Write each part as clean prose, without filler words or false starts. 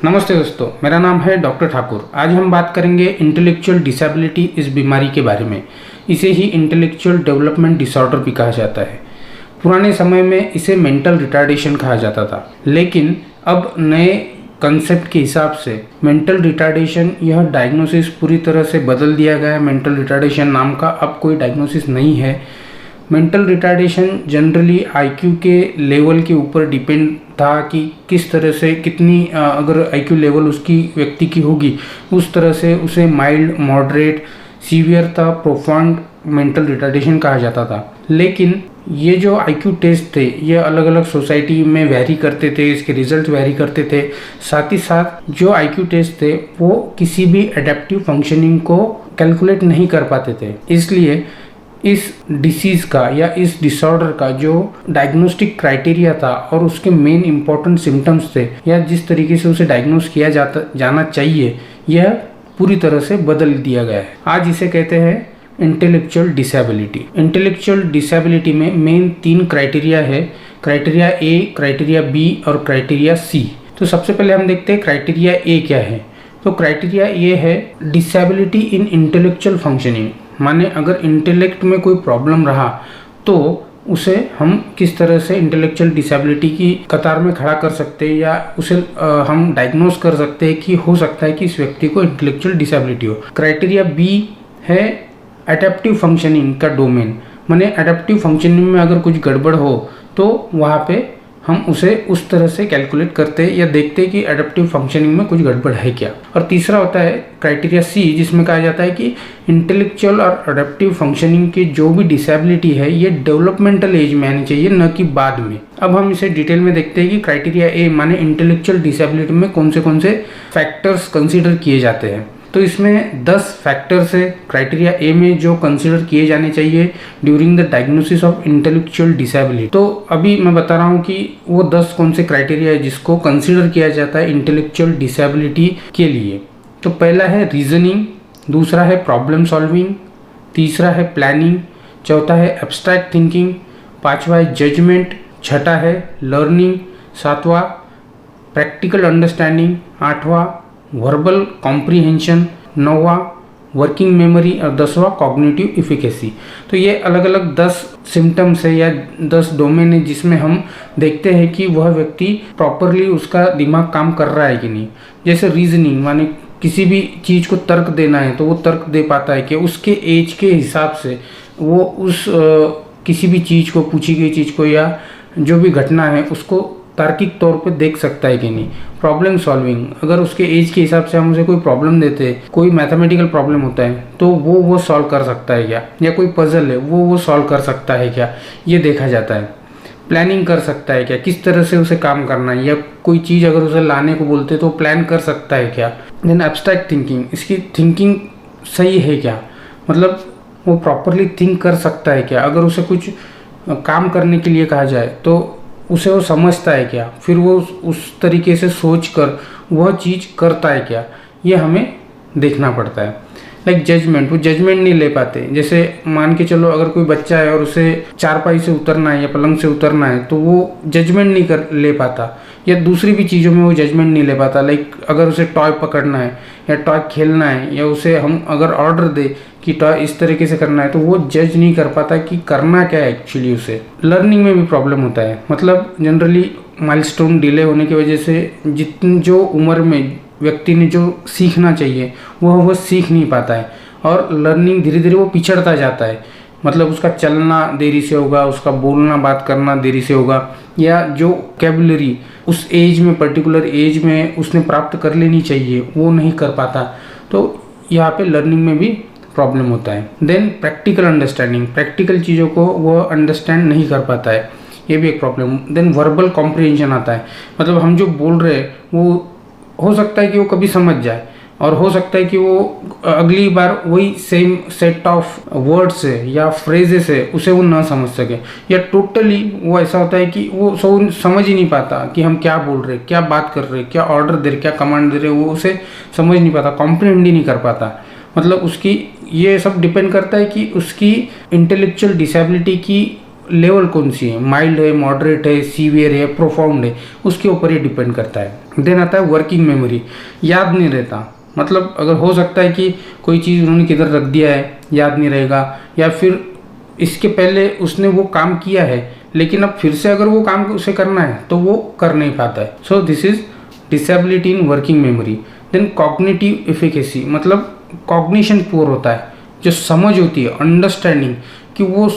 नमस्ते दोस्तों, मेरा नाम है डॉक्टर ठाकुर। आज हम बात करेंगे इंटेलेक्चुअल डिसेबिलिटी इस बीमारी के बारे में। इसे ही इंटेलेक्चुअल डेवलपमेंट डिसऑर्डर भी कहा जाता है। पुराने समय में इसे मेंटल रिटार्डेशन कहा जाता था, लेकिन अब नए कंसेप्ट के हिसाब से मेंटल रिटार्डेशन यह डायग्नोसिस पूरी तरह से बदल दिया गया है। मेंटल रिटार्डेशन नाम का अब कोई डायग्नोसिस नहीं है। मेंटल रिटार्डेशन जनरली आईक्यू के लेवल के ऊपर डिपेंड था कि किस तरह से कितनी अगर आईक्यू लेवल उसकी व्यक्ति की होगी उस तरह से उसे माइल्ड, मॉडरेट, सीवियर था, प्रोफाउंड मेंटल रिटार्डेशन कहा जाता था। लेकिन ये जो आईक्यू टेस्ट थे ये अलग अलग सोसाइटी में वेरी करते थे, इसके रिजल्ट वेरी करते थे। साथ ही साथ जो आईक्यू टेस्ट थे वो किसी भी एडेप्टिव फंक्शनिंग को कैलकुलेट नहीं कर पाते थे। इसलिए इस डिसीज़ का या इस डिसऑर्डर का जो डायग्नोस्टिक क्राइटेरिया था और उसके मेन इंपॉर्टेंट सिम्टम्स थे या जिस तरीके से उसे डायग्नोस किया जाना चाहिए, यह पूरी तरह से बदल दिया गया है। आज इसे कहते हैं इंटेलेक्चुअल डिसेबिलिटी। इंटेलेक्चुअल डिसेबिलिटी में मेन 3 क्राइटेरिया है, क्राइटेरिया ए, क्राइटेरिया बी और क्राइटेरिया सी। तो सबसे पहले हम देखते हैं क्राइटेरिया ए क्या है। तो क्राइटेरिया ए है डिसेबिलिटी इन इंटेलेक्चुअल फंक्शनिंग, माने अगर इंटेलेक्ट में कोई प्रॉब्लम रहा तो उसे हम किस तरह से इंटेलेक्चुअल डिसेबिलिटी की कतार में खड़ा कर सकते हैं या उसे हम डायग्नोस कर सकते हैं कि हो सकता है कि इस व्यक्ति को इंटेलेक्चुअल डिसेबिलिटी हो। क्राइटेरिया बी है एडेप्टिव फंक्शनिंग का डोमेन, माने एडेप्टिव फंक्शनिंग में अगर कुछ गड़बड़ हो तो वहाँ पे हम उसे उस तरह से कैलकुलेट करते हैं या देखते हैं कि एडेप्टिव फंक्शनिंग में कुछ गड़बड़ है क्या। और तीसरा होता है क्राइटेरिया सी, जिसमें कहा जाता है कि इंटेलेक्चुअल और एडेप्टिव फंक्शनिंग की जो भी डिसेबिलिटी है ये डेवलपमेंटल एज में आनी चाहिए, न कि बाद में। अब हम इसे डिटेल में देखते हैं कि क्राइटेरिया ए माने इंटेलेक्चुअल डिसेबिलिटी में कौन से फैक्टर्स कंसिडर किए जाते हैं। तो इसमें 10 फैक्टर्स है क्राइटेरिया ए में जो कंसिडर किए जाने चाहिए during the diagnosis of intellectual disability. तो अभी मैं बता रहा हूँ कि वो 10 कौन से क्राइटेरिया है जिसको कंसिडर किया जाता है इंटेलेक्चुअल डिसेबिलिटी के लिए। तो पहला है रीजनिंग, दूसरा है प्रॉब्लम सॉल्विंग, तीसरा है प्लानिंग, चौथा है एब्स्ट्रैक्ट थिंकिंग, पांचवा है जजमेंट, छठा है लर्निंग, सातवां प्रैक्टिकल अंडरस्टैंडिंग, आठवां वर्बल कॉम्प्रीहेंशन, 9वां वर्किंग मेमोरी और 10वां कॉग्निटिव इफिकेसी। तो ये अलग अलग 10 सिम्टम्स है या 10 डोमेन है जिसमें हम देखते हैं कि वह व्यक्ति प्रॉपरली उसका दिमाग काम कर रहा है कि नहीं। जैसे रीजनिंग माने किसी भी चीज़ को तर्क देना है तो वो तर्क दे पाता है कि उसके एज के हिसाब से वो उस किसी भी चीज़ को, पूछी गई चीज़ को या जो भी घटना है उसको तार्किक तौर पे देख सकता है कि नहीं। प्रॉब्लम सॉल्विंग, अगर उसके एज के हिसाब से हम उसे कोई प्रॉब्लम देते हैं, कोई मैथमेटिकल प्रॉब्लम होता है तो वो सॉल्व कर सकता है क्या, या कोई पजल है वो सॉल्व कर सकता है क्या, ये देखा जाता है। प्लानिंग कर सकता है क्या, किस तरह से उसे काम करना है, या कोई चीज़ अगर उसे लाने को बोलते तो प्लान कर सकता है क्या। देन एब्स्ट्रैक्ट थिंकिंग, इसकी थिंकिंग सही है क्या, मतलब वो प्रॉपरली थिंक कर सकता है क्या। अगर उसे कुछ काम करने के लिए कहा जाए तो उसे वो समझता है क्या, फिर वो उस तरीके से सोच कर वह चीज़ करता है क्या, ये हमें देखना पड़ता है। लाइक जजमेंट, वो जजमेंट नहीं ले पाते। जैसे मान के चलो अगर कोई बच्चा है और उसे चारपाई से उतरना है या पलंग से उतरना है तो वो जजमेंट नहीं कर ले पाता, या दूसरी भी चीज़ों में वो जजमेंट नहीं ले पाता। लाइक अगर उसे टॉय पकड़ना है या टॉय खेलना है या उसे हम अगर ऑर्डर दे कि टॉय इस तरीके से करना है तो वो जज नहीं कर पाता कि करना क्या है एक्चुअली उसे। लर्निंग में भी प्रॉब्लम होता है, मतलब जनरली माइलस्टोन डिले होने की वजह से जितनी जो उम्र में व्यक्ति ने जो सीखना चाहिए वह सीख नहीं पाता है और लर्निंग धीरे धीरे वो पिछड़ता जाता है। मतलब उसका चलना देरी से होगा, उसका बोलना बात करना देरी से होगा, या जो कैबुलरी उस एज में, पर्टिकुलर एज में उसने प्राप्त कर लेनी चाहिए वो नहीं कर पाता। तो यहाँ पे लर्निंग में भी प्रॉब्लम होता है। देन प्रैक्टिकल अंडरस्टैंडिंग, प्रैक्टिकल चीज़ों को वो अंडरस्टैंड नहीं कर पाता है, ये भी एक प्रॉब्लम। देन वर्बल कॉम्प्रीहेंशन आता है, मतलब हम जो बोल रहे हैं वो हो सकता है कि वो कभी समझ जाए और हो सकता है कि वो अगली बार वही सेम सेट ऑफ वर्ड्स है या फ्रेजेस है उसे वो ना समझ सके, या टोटली वो ऐसा होता है कि वो समझ ही नहीं पाता कि हम क्या बोल रहे, क्या बात कर रहे, क्या ऑर्डर दे रहे, क्या कमांड दे रहे, वो उसे समझ नहीं पाता, कॉम्प्रीहेंड ही नहीं कर पाता। मतलब उसकी ये सब डिपेंड करता है कि उसकी इंटेलेक्चुअल डिसेबिलिटी की लेवल कौन सी है, माइल्ड है, मॉडरेट है, सीवियर है, प्रोफाउंड है, उसके ऊपर ये डिपेंड करता है। देन आता है वर्किंग मेमोरी, याद नहीं रहता। मतलब अगर हो सकता है कि कोई चीज़ उन्होंने किधर रख दिया है, याद नहीं रहेगा, या फिर इसके पहले उसने वो काम किया है लेकिन अब फिर से अगर वो काम उसे करना है तो वो कर नहीं पाता है। So this is disability in working memory. Then cognitive efficacy, मतलब कॉग्निशन पुअर होता है, जो समझ होती है, अंडरस्टैंडिंग, कि वो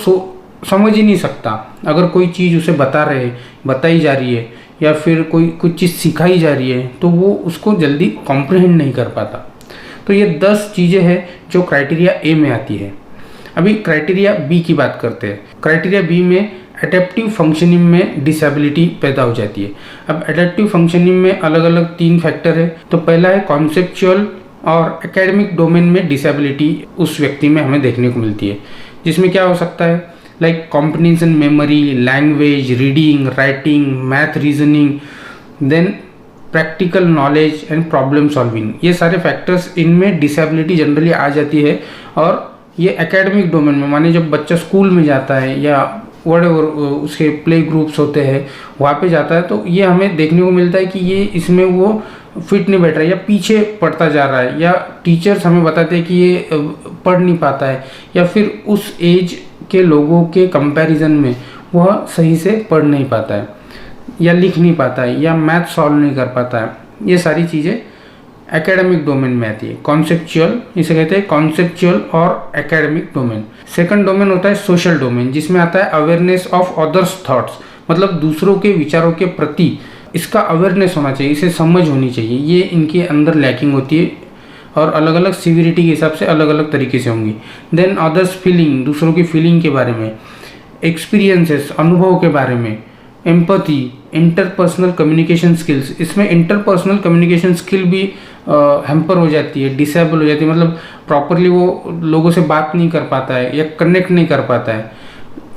समझ ही नहीं सकता। अगर कोई चीज़ उसे बताई जा रही है या फिर कोई कुछ चीज़ सिखाई जा रही है तो वो उसको जल्दी कॉम्प्रिहेंड नहीं कर पाता। तो ये 10 चीज़ें हैं जो क्राइटेरिया ए में आती है। अभी क्राइटेरिया बी की बात करते हैं। क्राइटेरिया बी में एडेप्टिव फंक्शनिंग में डिसेबिलिटी पैदा हो जाती है। अब एडेप्टिव फंक्शनिंग में अलग अलग 3 फैक्टर है। तो पहला है कॉन्सेप्चुअल और एकेडमिक डोमेन में डिसेबिलिटी उस व्यक्ति में हमें देखने को मिलती है, जिसमें क्या हो सकता है, like comprehension memory, language, reading, writing, math, reasoning, then practical knowledge and problem solving. ये सारे फैक्टर्स, इनमें डिसेबिलिटी जनरली आ जाती है। और ये एकेडमिक डोमेन में, माने जब बच्चा स्कूल में जाता है या व्हाटएवर उसके प्ले ग्रुप्स होते हैं वहाँ पे जाता है, तो ये हमें देखने को मिलता है कि ये इसमें वो फिट नहीं बैठ रहा है या पीछे पढ़ता जा रहा है, या टीचर्स हमें बताते हैं कि ये पढ़ नहीं पाता है, या फिर उस एज के लोगों के कंपैरिजन में वह सही से पढ़ नहीं पाता है या लिख नहीं पाता है या मैथ सॉल्व नहीं कर पाता है। ये सारी चीज़ें एकेडमिक डोमेन में आती है। कॉन्सेप्चुअल, इसे कहते हैं कॉन्सेप्चुअल और एकेडमिक डोमेन। सेकंड डोमेन होता है सोशल डोमेन, जिसमें आता है अवेयरनेस ऑफ अदर्स थॉट्स, मतलब दूसरों के विचारों के प्रति इसका अवेयरनेस होना चाहिए, इसे समझ होनी चाहिए। ये इनके अंदर लैकिंग होती है और अलग अलग सीवियरिटी के हिसाब से अलग अलग तरीके से होंगी। देन अदर्स फीलिंग, दूसरों की फीलिंग के बारे में, एक्सपीरियंसेस, अनुभव के बारे में, एम्पैथी, इंटरपर्सनल कम्युनिकेशन स्किल्स। इसमें इंटरपर्सनल कम्युनिकेशन स्किल भी हैम्पर हो जाती है, डिसेबल हो जाती है, मतलब प्रॉपरली वो लोगों से बात नहीं कर पाता है या कनेक्ट नहीं कर पाता है।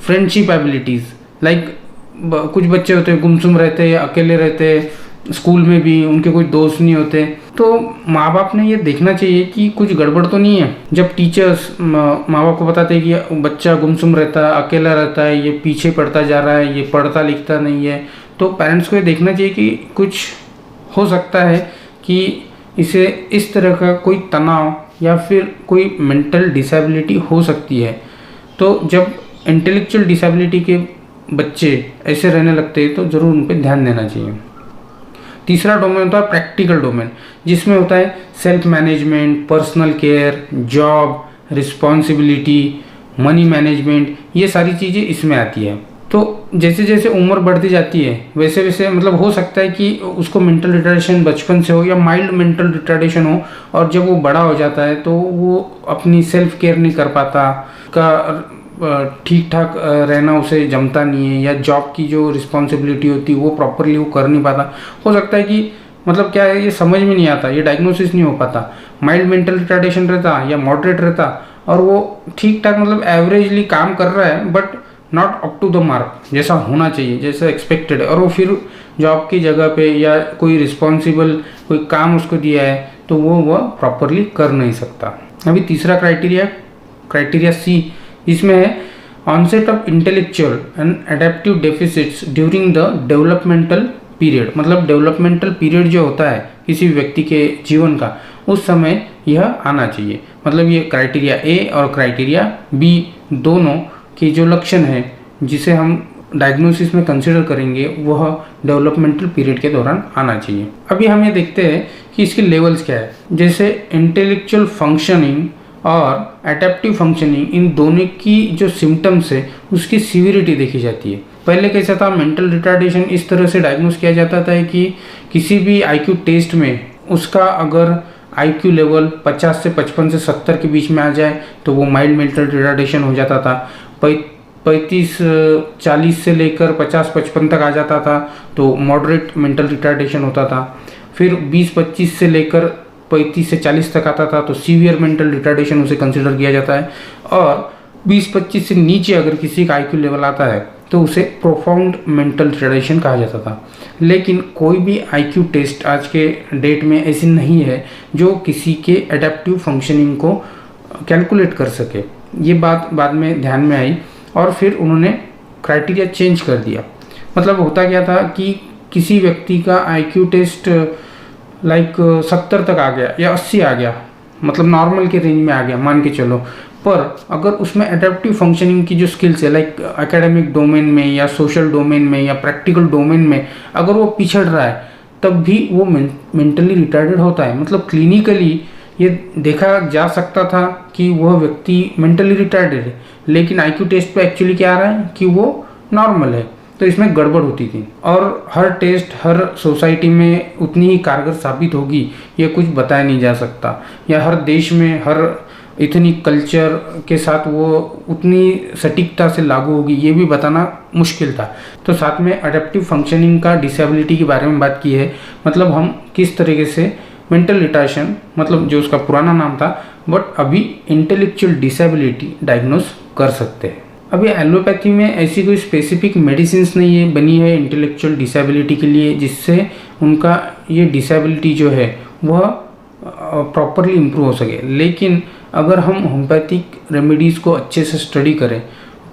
फ्रेंडशिप एबिलिटीज़, लाइक कुछ बच्चे होते हैं गुमसुम रहते हैं या अकेले रहते हैं, स्कूल में भी उनके कोई दोस्त नहीं होते, तो माँ बाप ने ये देखना चाहिए कि कुछ गड़बड़ तो नहीं है। जब टीचर्स माँ बाप को बताते हैं कि बच्चा गुमसुम रहता है, अकेला रहता है, ये पीछे पढ़ता जा रहा है, ये पढ़ता लिखता नहीं है, तो पेरेंट्स को ये देखना चाहिए कि कुछ हो सकता है कि इसे इस तरह का कोई तनाव या फिर कोई मेंटल डिसेबिलिटी हो सकती है। तो जब इंटेलेक्चुअल डिसेबिलिटी के बच्चे ऐसे रहने लगते हैं तो ज़रूर उन पर ध्यान देना चाहिए। तीसरा डोमेन होता है प्रैक्टिकल डोमेन, जिसमें होता है self management, personal care, job, responsibility, money management, ये सारी चीज़ें इसमें आती है। तो जैसे जैसे उम्र बढ़ती जाती है वैसे वैसे मतलब हो सकता है कि उसको मेंटल रिटार्डेशन बचपन से हो या माइल्ड मेंटल रिटार्डेशन हो, और जब वो बड़ा हो जाता है तो वो अपनी सेल्फ केयर नहीं कर पाता, का ठीक ठाक रहना उसे जमता नहीं है, या जॉब की जो रिस्पॉन्सिबिलिटी होती है वो प्रॉपरली वो कर नहीं पाता। हो सकता है कि मतलब क्या है, ये समझ में नहीं आता, ये डायग्नोसिस नहीं हो पाता, माइल्ड मेंटल रिटार्डेशन रहता या मॉडरेट रहता, और वो ठीक ठाक मतलब एवरेजली काम कर रहा है but not up to the mark, जैसा होना चाहिए, जैसा एक्सपेक्टेड है, और वो फिर जॉब की जगह पे या कोई रिस्पॉन्सिबल कोई काम उसको दिया है तो वो प्रॉपरली कर नहीं सकता। अभी तीसरा क्राइटेरिया सी, इसमें है onset of intellectual and adaptive deficits during the developmental period. मतलब डेवलपमेंटल पीरियड जो होता है किसी व्यक्ति के जीवन का, उस समय यह आना चाहिए। मतलब ये क्राइटेरिया ए और क्राइटेरिया बी दोनों की जो लक्षण है जिसे हम डायग्नोसिस में कंसिडर करेंगे वह डेवलपमेंटल पीरियड के दौरान आना चाहिए। अभी हम ये देखते हैं कि इसके लेवल्स क्या है। जैसे इंटेलेक्चुअल फंक्शनिंग और एडेप्टिव फंक्शनिंग, इन दोनों की जो सिम्टम्स है उसकी सीवियरिटी देखी जाती है। पहले कैसा था, मेंटल रिटार्डेशन इस तरह से डायग्नोस किया जाता था कि किसी भी आईक्यू टेस्ट में उसका अगर आईक्यू लेवल 50 से 55 से 70 के बीच में आ जाए तो वो माइल्ड मेंटल रिटार्डेशन हो जाता था। 35-40 से लेकर 50-55 तक आ जाता था तो मॉडरेट मेंटल रिटार्डेशन होता था। फिर 20-25 से लेकर 35 से 40 तक आता था तो सीवियर मेंटल रिटार्डेशन उसे कंसिडर किया जाता है। और 20-25 से नीचे अगर किसी का आईक्यू लेवल आता है तो उसे प्रोफाउंड मेंटल रिटार्डेशन कहा जाता था। लेकिन कोई भी आईक्यू टेस्ट आज के डेट में ऐसी नहीं है जो किसी के एडेप्टिव फंक्शनिंग को कैलकुलेट कर सके। ये बात बाद में ध्यान में आई और फिर उन्होंने क्राइटेरिया चेंज कर दिया। मतलब होता क्या था कि किसी व्यक्ति का IQ टेस्ट लाइक 70 तक आ गया या 80 आ गया, मतलब नॉर्मल के रेंज में आ गया मान के चलो, पर अगर उसमें एडेप्टिव फंक्शनिंग की जो स्किल्स है लाइक एकेडमिक डोमेन में या सोशल डोमेन में या प्रैक्टिकल डोमेन में अगर वो पिछड़ रहा है, तब भी वो मेंटली रिटार्डेड होता है। मतलब क्लिनिकली ये देखा जा सकता था कि वह व्यक्ति मेंटली रिटार्डेड है, लेकिन IQ टेस्ट पे एक्चुअली क्या आ रहा है कि वो नॉर्मल है। तो इसमें गड़बड़ होती थी। और हर टेस्ट हर सोसाइटी में उतनी ही कारगर साबित होगी ये कुछ बताया नहीं जा सकता, या हर देश में हर इतनी कल्चर के साथ वो उतनी सटीकता से लागू होगी ये भी बताना मुश्किल था। तो साथ में अडेप्टिव फंक्शनिंग का डिसेबिलिटी के बारे में बात की है। मतलब हम किस तरीके से मेंटल रिटार्डेशन, मतलब जो उसका पुराना नाम था, बट अभी इंटेलेक्चुअल डिसेबिलिटी डायग्नोस कर सकते हैं। अभी एलोपैथी में ऐसी कोई स्पेसिफिक मेडिसिन नहीं है बनी है इंटेलेक्चुअल डिसेबिलिटी के लिए जिससे उनका ये डिसेबिलिटी जो है वह प्रॉपरली इम्प्रूव हो सके। लेकिन अगर हम होम्योपैथिक रेमेडीज़ को अच्छे से स्टडी करें,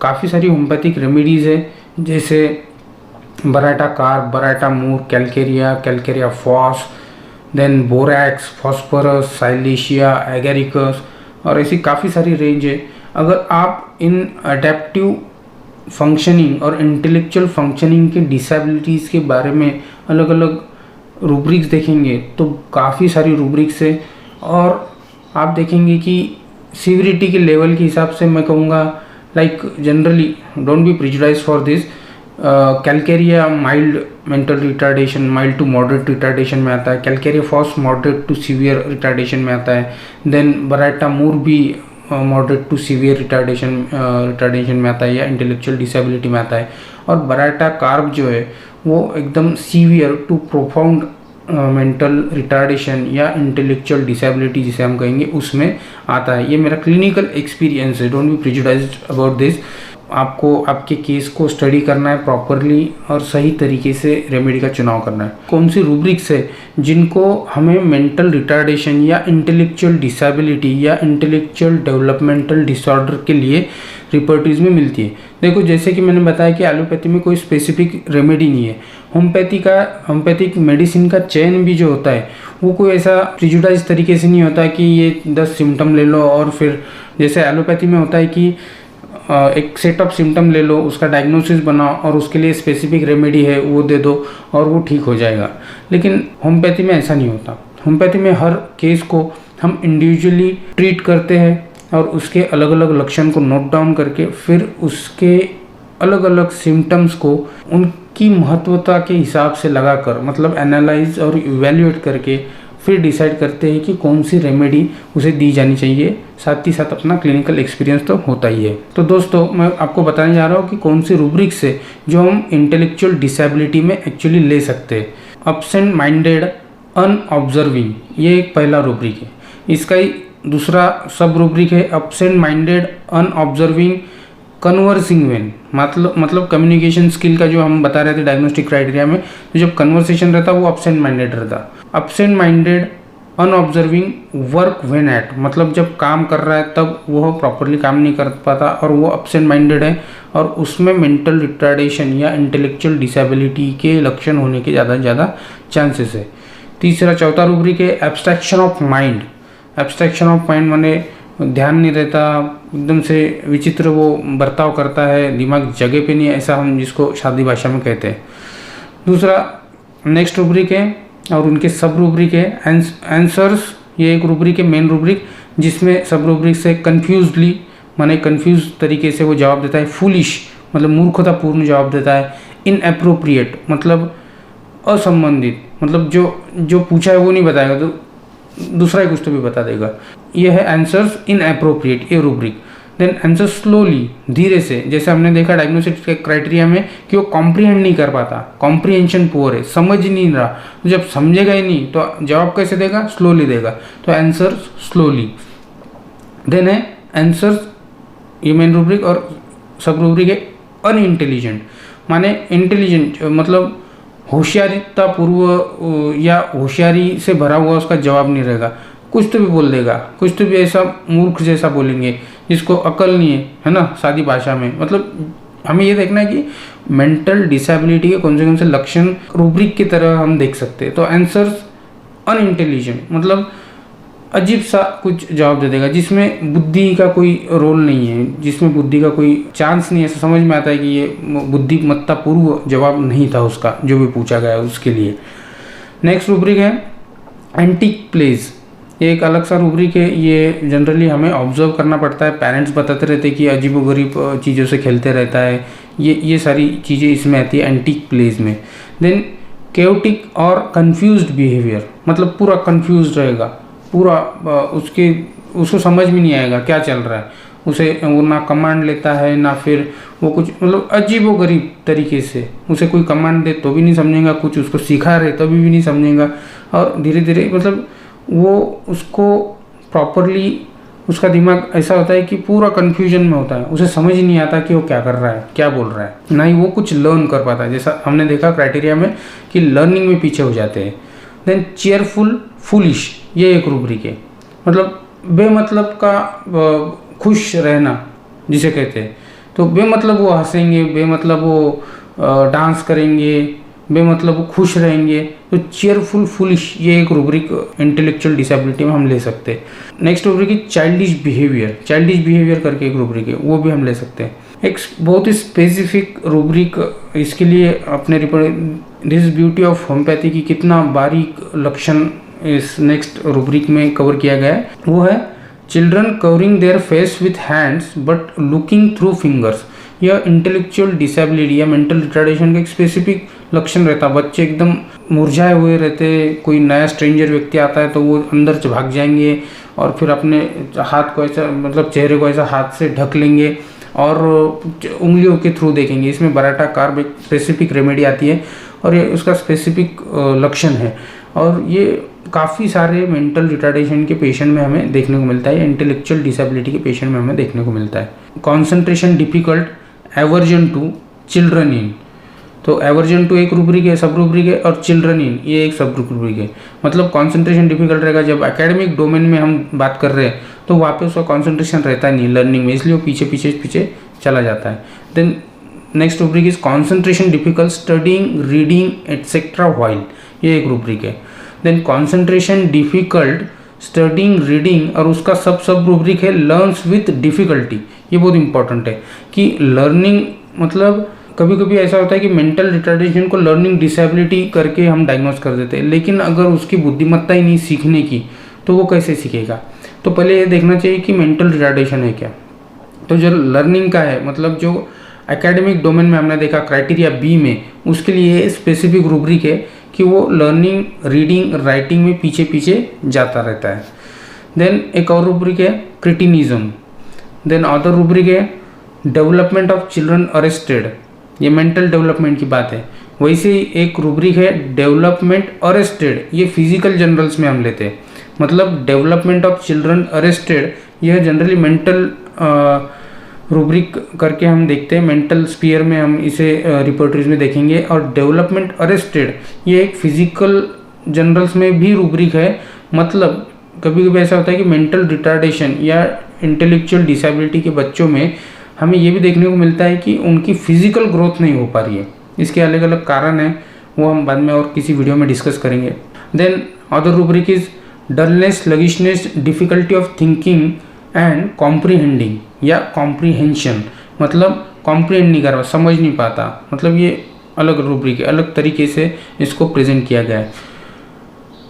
काफ़ी सारी होम्योपैथिक रेमेडीज़ है जैसे baryta carb, baryta mur, calcarea phos, then borax, phosphorus, silicea, agaricus और ऐसी काफ़ी सारी रेंज है। अगर आप इन अडेप्टिव फंक्शनिंग और इंटेलेक्चुअल फंक्शनिंग के डिसेबिलिटीज़ के बारे में अलग अलग रूब्रिक्स देखेंगे तो काफ़ी सारी रूब्रिक्स है, और आप देखेंगे कि सीवियरिटी के लेवल के हिसाब से मैं कहूँगा like generally don't be prejudice for this. Calcarea mild mental retardation, mild to moderate retardation में आता है। Calcarea phos moderate to severe retardation में आता है। देन बराटा मूर भी मॉडरेट टू सीवियर रिटार्डेशन में आता है या इंटेलेक्चुअल डिसेबिलिटी में आता है। और बराटा कार्ब जो है वो एकदम severe to profound mental retardation या इंटेलेक्चुअल डिसेबिलिटी जिसे हम कहेंगे उसमें आता है। ये मेरा क्लिनिकल एक्सपीरियंस है, don't be prejudiced about this. आपको आपके केस को स्टडी करना है प्रॉपरली और सही तरीके से रेमेडी का चुनाव करना है। कौन सी रूब्रिक्स है जिनको हमें मेंटल रिटार्डेशन या इंटेलेक्चुअल डिसेबिलिटी या इंटेलेक्चुअल डेवलपमेंटल डिसऑर्डर के लिए रिपोर्टीज़ में मिलती है। देखो जैसे कि मैंने बताया कि एलोपैथी में कोई स्पेसिफिक रेमेडी नहीं है। होम्योपैथिक मेडिसिन का चयन भी जो होता है वो कोई ऐसा प्रिजुडाइज तरीके से नहीं होता कि ये 10 सिम्टम ले लो और फिर जैसे एलोपैथी में होता है कि एक सेट ऑफ सिम्टम ले लो, उसका डायग्नोसिस बनाओ और उसके लिए स्पेसिफिक रेमेडी है वो दे दो और वो ठीक हो जाएगा। लेकिन होम्योपैथी में ऐसा नहीं होता। होम्योपैथी में हर केस को हम इंडिविजुअली ट्रीट करते हैं और उसके अलग अलग लक्षण को नोट डाउन करके फिर उसके अलग अलग सिम्टम्स को उनकी महत्वता के हिसाब से लगाकर, मतलब एनालाइज और इवैल्यूएट करके फिर डिसाइड करते हैं कि कौन सी रेमेडी उसे दी जानी चाहिए। साथ ही साथ अपना क्लिनिकल एक्सपीरियंस तो होता ही है। तो दोस्तों मैं आपको बताने जा रहा हूँ कि कौन सी रूब्रिक्स है जो हम इंटेलेक्चुअल डिसेबिलिटी में एक्चुअली ले सकते हैं। अब्सेंट माइंडेड अनऑब्जर्विंग, ये एक पहला रूब्रिक है। इसका ही दूसरा सब रूब्रिक है अब्सेंट माइंडेड अनऑब्जर्विंग कन्वर्सिंग वेन, मतलब कम्युनिकेशन स्किल का जो हम बता रहे थे डायग्नोस्टिक क्राइटेरिया में, तो जब कन्वर्सेशन रहता वो अब्सेंट माइंडेड रहता। Absent minded unobserving work when at, मतलब जब काम कर रहा है तब वह प्रॉपरली काम नहीं कर पाता और वो अब्सेंट माइंडेड है और उसमें मेंटल रिटार्डेशन या इंटेलेक्चुअल डिसेबिलिटी के लक्षण होने के ज़्यादा से ज़्यादा चांसेस है। चौथा रूब्रिक है abstraction of mind. Abstraction of mind माने ध्यान नहीं रहता, एकदम से विचित्र वो बर्ताव करता है, दिमाग जगह पे नहीं है, ऐसा हम जिसको शादी भाषा में कहते हैं। दूसरा नेक्स्ट रूब्रिक है और उनके सब रूब्रिक है आंसर्स। ये एक रूब्रिक है मेन रूब्रिक, जिसमें सब रूब्रिक से कन्फ्यूजली माने कन्फ्यूज तरीके से वो जवाब देता है। फूलिश मतलब मूर्खतापूर्ण जवाब देता है। इनएप्रोप्रिएट मतलब असंबंधित, मतलब जो पूछा है वो नहीं बताएगा तो दूसरा ही कुछ तो भी बता देगा। ये है आंसर्स इनएप्रोप्रिएट, ये रूब्रिक। देन आंसर स्लोली, धीरे से, जैसे हमने देखा डायग्नोस्टिक के क्राइटेरिया में कि वो कॉम्प्रिहेंड नहीं कर पाता, कॉम्प्रिहेंशन पुअर है, समझ ही नहीं रहा, तो जब समझेगा ही नहीं तो जवाब कैसे देगा, स्लोली देगा, तो आंसर स्लोली। देन है आंसर, ये मेन रूब्रिक, और सब रूब्रिक है अनइंटेलिजेंट, माने इंटेलिजेंट मतलब होशियारिता पूर्व या होशियारी से भरा हुआ उसका जवाब नहीं रहेगा, कुछ तो भी बोल देगा, कुछ तो भी ऐसा मूर्ख जैसा बोलेंगे जिसको अकल नहीं है ना सादी भाषा में, मतलब हमें ये देखना है कि मेंटल डिसेबिलिटी के कौन से लक्षण रूब्रिक की तरह हम देख सकते हैं। तो आंसर्स अनइंटेलिजेंट, मतलब अजीब सा कुछ जवाब दे देगा जिसमें बुद्धि का कोई रोल नहीं है, जिसमें बुद्धि का कोई चांस नहीं है। ऐसा समझ में आता है कि ये बुद्धिमत्ता पूर्व जवाब नहीं था उसका जो भी पूछा गया उसके लिए। नेक्स्ट रूब्रिक है एंटीक प्लेज। ये एक अलग सा रूब्रिक है, ये जनरली हमें ऑब्जर्व करना पड़ता है। पेरेंट्स बताते रहते हैं कि अजीबोगरीब चीज़ों से खेलते रहता है, ये सारी चीज़ें इसमें आती है एंटीक प्लेज में। देन केओटिक और कंफ्यूज्ड बिहेवियर, मतलब पूरा कंफ्यूज रहेगा, पूरा उसको समझ में नहीं आएगा क्या चल रहा है, उसे वो ना कमांड लेता है ना फिर वो कुछ, मतलब अजीबोगरीब तरीके से उसे कोई कमांड दे तो भी नहीं समझेगा, कुछ उसको सिखा रहे तभी भी नहीं समझेगा। और धीरे धीरे मतलब वो उसको प्रॉपरली, उसका दिमाग ऐसा होता है कि पूरा कन्फ्यूजन में होता है, उसे समझ ही नहीं आता कि वो क्या कर रहा है, क्या बोल रहा है, ना ही वो कुछ लर्न कर पाता है। जैसा हमने देखा क्राइटेरिया में कि लर्निंग में पीछे हो जाते हैं। देन चेयरफुल फुलिश, ये एक रूब्रिक है, मतलब बेमतलब का खुश रहना जिसे कहते हैं। तो बेमतलब वो हंसेंगे, बेमतलब वो डांस करेंगे, बेमतलब वो खुश रहेंगे। तो चेयरफुल फुलिश, ये एक रूब्रिक इंटेलेक्चुअल डिसेबिलिटी में हम ले सकते हैं। नेक्स्ट रूब्रिक है चाइल्डिश बिहेवियर। चाइल्डिश बिहेवियर करके एक रूब्रिक है, वो भी हम ले सकते हैं। एक बहुत ही स्पेसिफिक रूब्रिक इसके लिए अपने report this beauty of homeopathy की कितना बारीक लक्षण इस नेक्स्ट रूब्रिक में कवर किया गया है, वो है children covering their face with hands but looking through fingers. यह इंटेलेक्चुअल डिसेबिलिटी या मेंटल रिटार्डेशन का एक स्पेसिफिक लक्षण रहता है। बच्चे एकदम मुरझाए हुए रहते, कोई नया स्ट्रेंजर व्यक्ति आता है तो वो अंदर से भाग जाएंगे और फिर अपने हाथ को ऐसा, मतलब चेहरे को ऐसा हाथ से ढक लेंगे और उंगलियों के थ्रू देखेंगे। इसमें बराटा कार्ब एक स्पेसिफिक रेमेडी आती है और ये उसका स्पेसिफिक लक्षण है। और ये काफ़ी सारे मेंटल रिटार्डेशन के पेशेंट में हमें देखने को मिलता है, इंटेलेक्चुअल डिसेबिलिटी के पेशेंट में हमें देखने को मिलता है। Concentration difficult, aversion to, children in. तो एवर्जन टू एक रूब्रिक है, सब रूब्रिक है, और चिल्ड्रन इन ये एक सब रूब्रिक है। मतलब कॉन्सेंट्रेशन डिफिकल्ट रहेगा जब एकेडमिक डोमेन में हम बात कर रहे हैं तो वहाँ पे उसका कॉन्सेंट्रेशन रहता नहीं लर्निंग में, इसलिए वो पीछे चला जाता है। Then next rubric is concentration difficult studying, reading etcetera while, ये एक रूब्रिक है। Then concentration difficult studying, reading, और उसका सब रूब्रिक है लर्न्स विथ डिफिकल्टी। ये बहुत इंपॉर्टेंट है कि लर्निंग, मतलब कभी कभी ऐसा होता है कि मेंटल रिटार्डेशन को लर्निंग डिसेबिलिटी करके हम डायग्नोस कर देते हैं, लेकिन अगर उसकी बुद्धिमत्ता ही नहीं सीखने की तो वो कैसे सीखेगा। तो पहले ये देखना चाहिए कि मेंटल रिटार्डेशन है क्या। तो जो लर्निंग का है, मतलब जो एकेडमिक डोमेन में हमने देखा क्राइटेरिया बी में, उसके लिए स्पेसिफिक रूब्रिक है कि वो लर्निंग, रीडिंग, राइटिंग में पीछे जाता रहता है। देन एक और रूब्रिक है क्रिटिनिज्म। देन अदर रूब्रिक है डेवलपमेंट ऑफ चिल्ड्रन अरेस्टेड, ये मेंटल डेवलपमेंट की बात है। वैसे ही एक रूब्रिक है डेवलपमेंट अरेस्टेड, ये फिजिकल जनरल्स में हम लेते हैं। मतलब डेवलपमेंट ऑफ चिल्ड्रन अरेस्टेड यह जनरली मेंटल रूब्रिक करके हम देखते हैं, मेंटल स्पीयर में हम इसे रिपोर्टरीज में देखेंगे। और डेवलपमेंट अरेस्टेड ये एक फिजिकल जनरल्स में भी रूब्रिक है। मतलब कभी कभी ऐसा होता है कि मेंटल रिटार्डेशन या इंटेलेक्चुअल डिसेबिलिटी के बच्चों में हमें ये भी देखने को मिलता है कि उनकी फिजिकल ग्रोथ नहीं हो पा रही है। इसके अलग अलग कारण हैं, वो हम बाद में और किसी वीडियो में डिस्कस करेंगे। Then other rubric is dullness, sluggishness, difficulty of thinking and comprehending या कॉम्प्रीहेंशन, मतलब कॉम्प्रीहेंड नहीं कर रहा, समझ नहीं पाता। मतलब ये अलग रूब्रिक है, अलग तरीके से इसको प्रेजेंट किया गया है।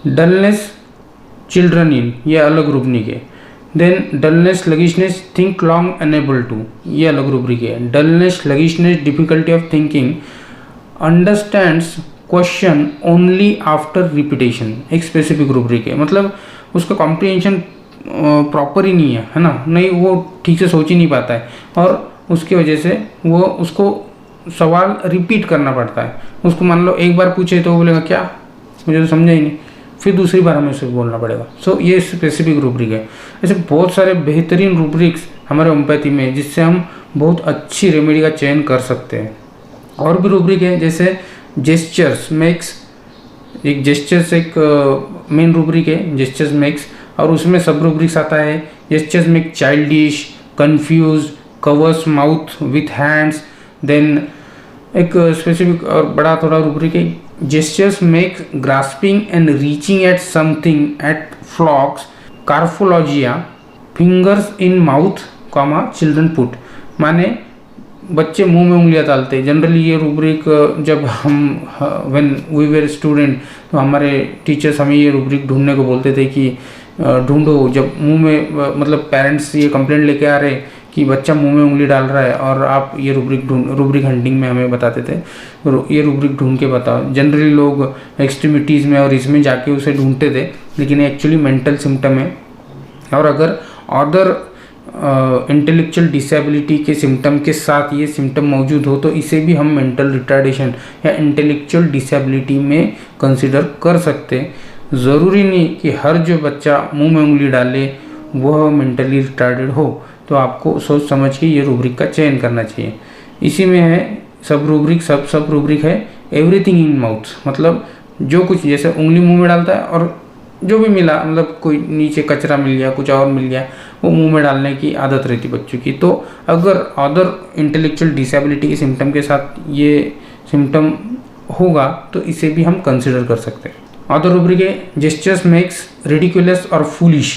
डलनेस, चिल्ड्रन इन, ये अलग रूब्रिक है। Then dullness, sluggishness, think long, unable to, ये अलग रूब्रिक है। Dullness, sluggishness, difficulty of thinking, understands question only after repetition, एक स्पेसिफिक रूब्रिक है। मतलब उसका कॉम्प्रीहेंशन प्रॉपर ही नहीं है ना, नहीं वो ठीक से सोच ही नहीं पाता है और उसकी वजह से वो उसको सवाल रिपीट करना पड़ता है। उसको मान लो एक बार पूछे तो वो बोलेगा क्या, मुझे तो समझा ही नहीं, फिर दूसरी बार हमें उसे बोलना पड़ेगा। सो ये स्पेसिफिक रूब्रिक है। ऐसे बहुत सारे बेहतरीन रूब्रिक्स हमारे होम्योपैथी में, जिससे हम बहुत अच्छी रेमेडी का चयन कर सकते हैं। और भी रूब्रिक है जैसे जेस्चर्स मेक्स, एक जेस्चर्स एक मेन रूब्रिक है, जेस्चर्स मेक्स, और उसमें सब रूब्रिक्स आता है। Gestures make childish, confuse, covers mouth with hands, then एक स्पेसिफिक और बड़ा थोड़ा रूब्रिक है, gestures make grasping and reaching at something at flocks carphologia fingers in mouth comma children put, माने बच्चे मुंह में उंगलियां डालते हैं। जनरली ये रूब्रिक जब हम व्हेन वी वेर स्टूडेंट तो हमारे टीचर्स हमें ये रूब्रिक ढूंढने को बोलते थे कि ढूंढो, जब मुंह में मतलब पेरेंट्स ये कंप्लेंट लेके आ रहे कि बच्चा मुंह में उंगली डाल रहा है और आप ये रूब्रिक हंटिंग में हमें बताते थे, ये रूब्रिक ढूंढ के बताओ। जनरली लोग एक्सट्रीमिटीज़ में और इसमें जाके उसे ढूंढते थे, लेकिन एक्चुअली मेंटल सिम्टम है। और अगर अदर इंटेलेक्चुअल डिसेबिलिटी के सिम्टम के साथ ये सिम्टम मौजूद हो तो इसे भी हम मेंटल रिटार्डेशन या इंटेलेक्चुअल डिसेबिलिटी में कंसिडर कर सकते हैं। ज़रूरी नहीं कि हर जो बच्चा मुंह में उंगली डाले वह मेंटली रिटार्डेड हो, तो आपको सोच समझ के ये रूब्रिक का चयन करना चाहिए। इसी में है सब रूब्रिक है एवरीथिंग इन माउथ, मतलब जो कुछ जैसे उंगली मुंह में डालता है और जो भी मिला, मतलब कोई नीचे कचरा मिल गया, कुछ और मिल गया, वो मुंह में डालने की आदत रहती बच्चों की। तो अगर अदर इंटेलेक्चुअल डिसेबिलिटी के सिम्टम के साथ ये सिम्टम होगा तो इसे भी हम कंसिडर कर सकते हैं। अदर रूब्रिक है जेस्चर्स मेक्स रिडिकुलस और foolish,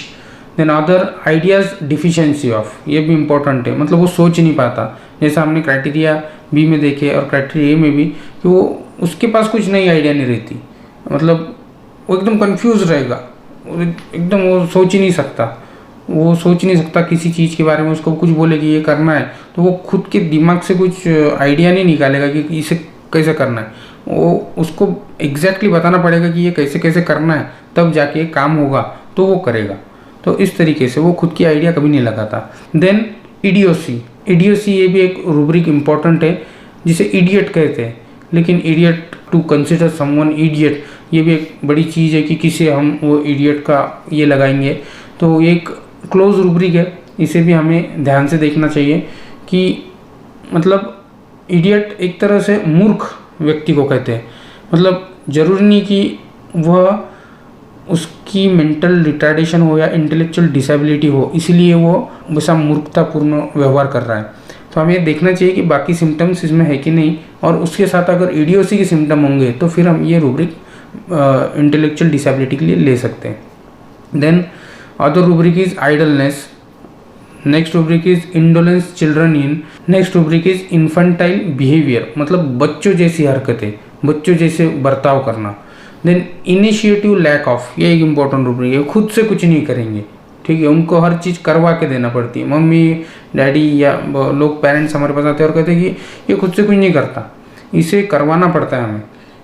then other ideas deficiency of, ये भी इंपॉर्टेंट है, मतलब वो सोच नहीं पाता। जैसा हमने क्राइटेरिया बी में देखे और क्राइटेरिया ए में भी कि वो उसके पास कुछ नई आइडिया नहीं रहती, मतलब वो एकदम कंफ्यूज रहेगा, एकदम वो सोच ही नहीं सकता किसी चीज़ के बारे में। उसको कुछ बोले कि ये करना है तो वो खुद के दिमाग से कुछ आइडिया नहीं निकालेगा कि इसे कैसे करना है, वो उसको एग्जैक्टली बताना पड़ेगा कि ये कैसे कैसे करना है, तब जाके काम होगा तो वो करेगा। तो इस तरीके से वो खुद की आइडिया कभी नहीं लगाता। देन इडियोसी ये भी एक रूब्रिक इम्पॉर्टेंट है, जिसे इडियट कहते हैं, लेकिन idiot to consider someone idiot ये भी एक बड़ी चीज़ है कि किसे हम वो इडियट का ये लगाएंगे। तो एक क्लोज रूब्रिक है, इसे भी हमें ध्यान से देखना चाहिए कि मतलब इडियट एक तरह से मूर्ख व्यक्ति को कहते हैं, मतलब ज़रूरी नहीं कि वह उसकी मेंटल रिटार्डेशन हो या इंटेलेक्चुअल डिसेबिलिटी हो इसलिए वो वैसा मूर्खतापूर्ण व्यवहार कर रहा है। तो हमें देखना चाहिए कि बाकी सिम्टम्स इसमें है कि नहीं, और उसके साथ अगर इडियोसी के सिम्टम होंगे तो फिर हम ये रूब्रिक इंटेलेक्चुअल डिसेबिलिटी के लिए ले सकते हैं। Then other rubric is idleness, next rubric is indolence children in, next rubric is infantile behaviour, मतलब बच्चों जैसी हरकतें, बच्चों जैसे बर्ताव करना। देन इनिशिएटिव लैक ऑफ, ये एक इम्पॉर्टेंट रूब्रिक है, खुद से कुछ नहीं करेंगे, ठीक है, उनको हर चीज़ करवा के देना पड़ती है। मम्मी डैडी या लोग पेरेंट्स हमारे पास आते हैं और कहते हैं कि ये खुद से कुछ नहीं करता, इसे करवाना पड़ता है हमें,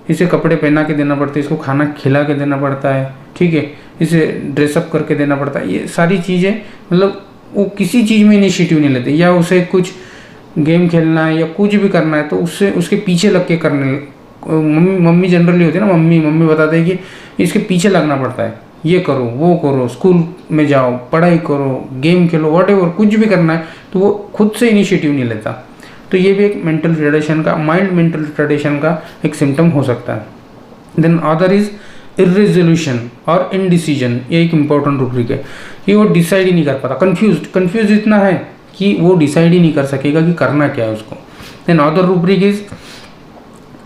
इसे कपड़े पहना के देना पड़ता है, इसको खाना खिला के देना पड़ता है, ठीक है, इसे ड्रेसअप करके देना पड़ता है। ये सारी चीज़ें मतलब वो किसी चीज़ में इनिशिएटिव नहीं लेते, या उसे कुछ गेम खेलना है या कुछ भी करना है तो उससे उसके पीछे लग के करने, मम्मी जनरली होती है ना, मम्मी बताते हैं कि इसके पीछे लगना पड़ता है, ये करो वो करो, स्कूल में जाओ, पढ़ाई करो, गेम खेलो, व्हाटएवर कुछ भी करना है तो वो खुद से इनिशिएटिव नहीं लेता। तो ये भी एक मेंटल रिटार्डेशन का, माइल्ड मेंटल रिटार्डेशन का एक सिम्टम हो सकता है। देन अदर इज इर्रेजोल्यूशन और इनडिसीजन, ये एक इंपॉर्टेंट रूब्रिक है कि वो डिसाइड ही नहीं कर पाता, कंफ्यूज इतना है कि वो डिसाइड ही नहीं कर सकेगा कि करना क्या है उसको। Then other rubric is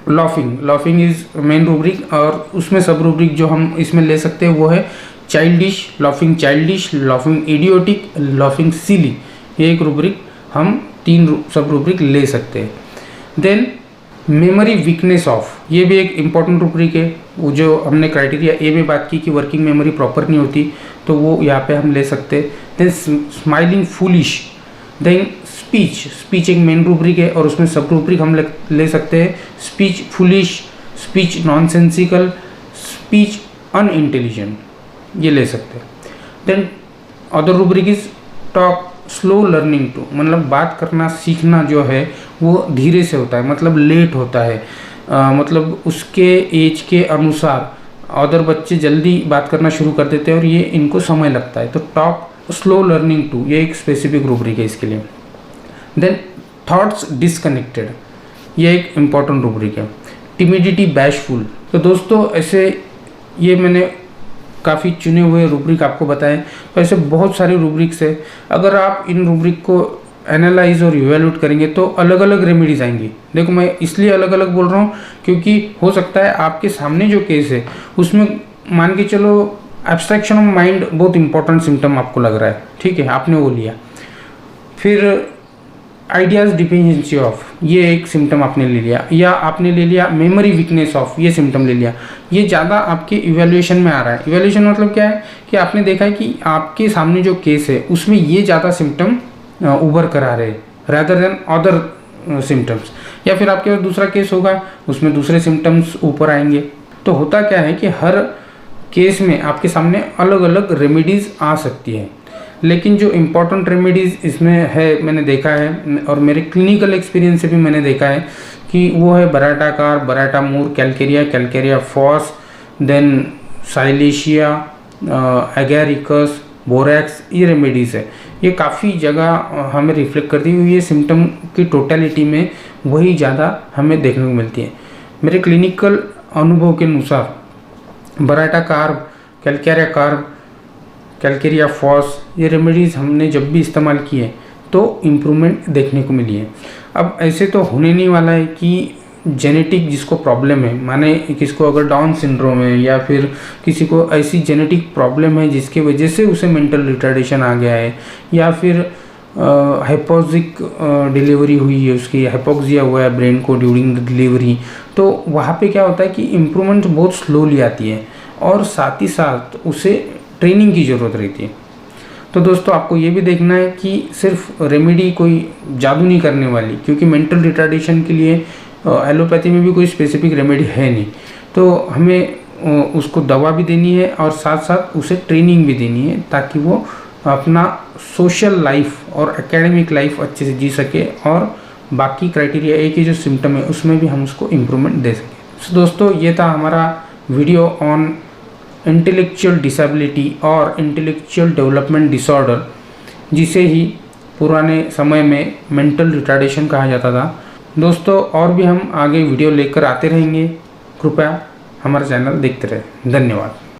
laughing is main rubric, और उसमें सब रूब्रिक जो हम इसमें ले सकते हैं वो है चाइल्डिश, लॉफिंग इडियोटिक, लॉफिंग सिली, ये एक रूब्रिक हम 3 सब रूब्रिक ले सकते हैं। देन मेमोरी वीकनेस ऑफ, ये भी एक इम्पॉर्टेंट रूब्रिक है, वो जो हमने क्राइटेरिया ए में बात की कि वर्किंग मेमोरी प्रॉपर नहीं होती तो वो यहाँ पे हम ले सकते हैं। Then smiling foolish, then speech एक मेन रूब्रिक है और उसमें सब रूब्रिक हम ले सकते हैं speech foolish, speech nonsensical, speech unintelligent, ये ले सकते हैं। Then other rubric is talk slow learning to, मतलब बात करना सीखना जो है वो धीरे से होता है, मतलब लेट होता है, मतलब उसके एज के अनुसार अदर बच्चे जल्दी बात करना शुरू कर देते हैं और ये इनको समय लगता है। तो टॉक स्लो लर्निंग टू, ये एक स्पेसिफिक रूब्रिक है इसके लिए। देन थॉट्स डिसकनेक्टेड, ये एक इम्पॉर्टेंट रूब्रिक है। टिमिडिटी बैशफुल, तो दोस्तों ऐसे ये मैंने काफ़ी चुने हुए रूब्रिक आपको बताएं, तो ऐसे बहुत सारे रूब्रिक्स है। अगर आप इन रूब्रिक को एनालाइज और इवेल्यूट करेंगे तो अलग अलग रेमेडीज आएंगी। देखो मैं इसलिए अलग अलग बोल रहा हूँ क्योंकि हो सकता है आपके सामने जो केस है उसमें मान के चलो एब्स्ट्रैक्शन ऑफ माइंड बहुत इंपॉर्टेंट सिम्टम आपको लग रहा है, ठीक है, आपने वो लिया। फिर आइडियाज डिपेंडेंसी ऑफ, ये एक सिम्टम आपने ले लिया, या आपने ले लिया मेमोरी वीकनेस ऑफ, ये सिम्टम ले लिया। ये ज़्यादा आपके इवैल्यूएशन में आ रहा है। इवैल्यूएशन मतलब क्या है कि आपने देखा है कि आपके सामने जो केस है उसमें ये ज़्यादा सिम्टम उभर कर आ रहे हैं रादर देन अदर सिम्टम्स। या फिर आपके पास दूसरा केस होगा उसमें दूसरे सिम्टम्स ऊपर आएंगे। तो होता क्या है कि हर केस में आपके सामने अलग अलग रेमेडीज़ आ सकती है, लेकिन जो इम्पोर्टेंट रेमेडीज़ इसमें है मैंने देखा है और मेरे क्लिनिकल एक्सपीरियंस से भी मैंने देखा है कि वो है baryta carb, baryta mur, calcarea, calcarea phos, then silicea, agaricus, borax, ये रेमेडीज़ है। ये काफ़ी जगह हमें रिफ्लेक्ट करती है, ये सिम्टम की टोटलिटी में वही ज़्यादा हमें देखने को मिलती है। मेरे क्लिनिकल अनुभव के अनुसार बराटाकार, कैलकेरिया कार्ब, कैलकेरिया फॉस, ये रेमेडीज़ हमने जब भी इस्तेमाल किए तो इम्प्रूवमेंट देखने को मिली है। अब ऐसे तो होने नहीं वाला है कि जेनेटिक जिसको प्रॉब्लम है, माने किसको अगर डाउन सिंड्रोम है या फिर किसी को ऐसी जेनेटिक प्रॉब्लम है जिसकी वजह से उसे मेंटल रिटार्डेशन आ गया है, या फिर हाइपोक्सिक डिलीवरी हुई है, उसकी हाइपोक्सिया हुआ है ब्रेन को ड्यूरिंग द डिलीवरी, तो वहाँ पे क्या होता है कि इम्प्रूवमेंट बहुत स्लोली आती है और साथ ही साथ उसे ट्रेनिंग की ज़रूरत रहती है। तो दोस्तों आपको ये भी देखना है कि सिर्फ रेमेडी कोई जादू नहीं करने वाली, क्योंकि मेंटल रिटार्डेशन के लिए एलोपैथी में भी कोई स्पेसिफिक रेमेडी है नहीं। तो हमें उसको दवा भी देनी है और साथ साथ उसे ट्रेनिंग भी देनी है ताकि वो अपना सोशल लाइफ और एकेडमिक लाइफ अच्छे से जी सके और बाकी क्राइटेरिया एक ही जो सिम्टम है उसमें भी हम उसको इम्प्रूवमेंट दे सकें। तो दोस्तों ये था हमारा वीडियो ऑन इंटेलेक्चुअल डिसेबिलिटी और इंटेलेक्चुअल डेवलपमेंट डिसऑर्डर, जिसे ही पुराने समय में मेंटल रिटार्डेशन कहा जाता था। दोस्तों और भी हम आगे वीडियो लेकर आते रहेंगे, कृपया हमारा चैनल देखते रहें। धन्यवाद।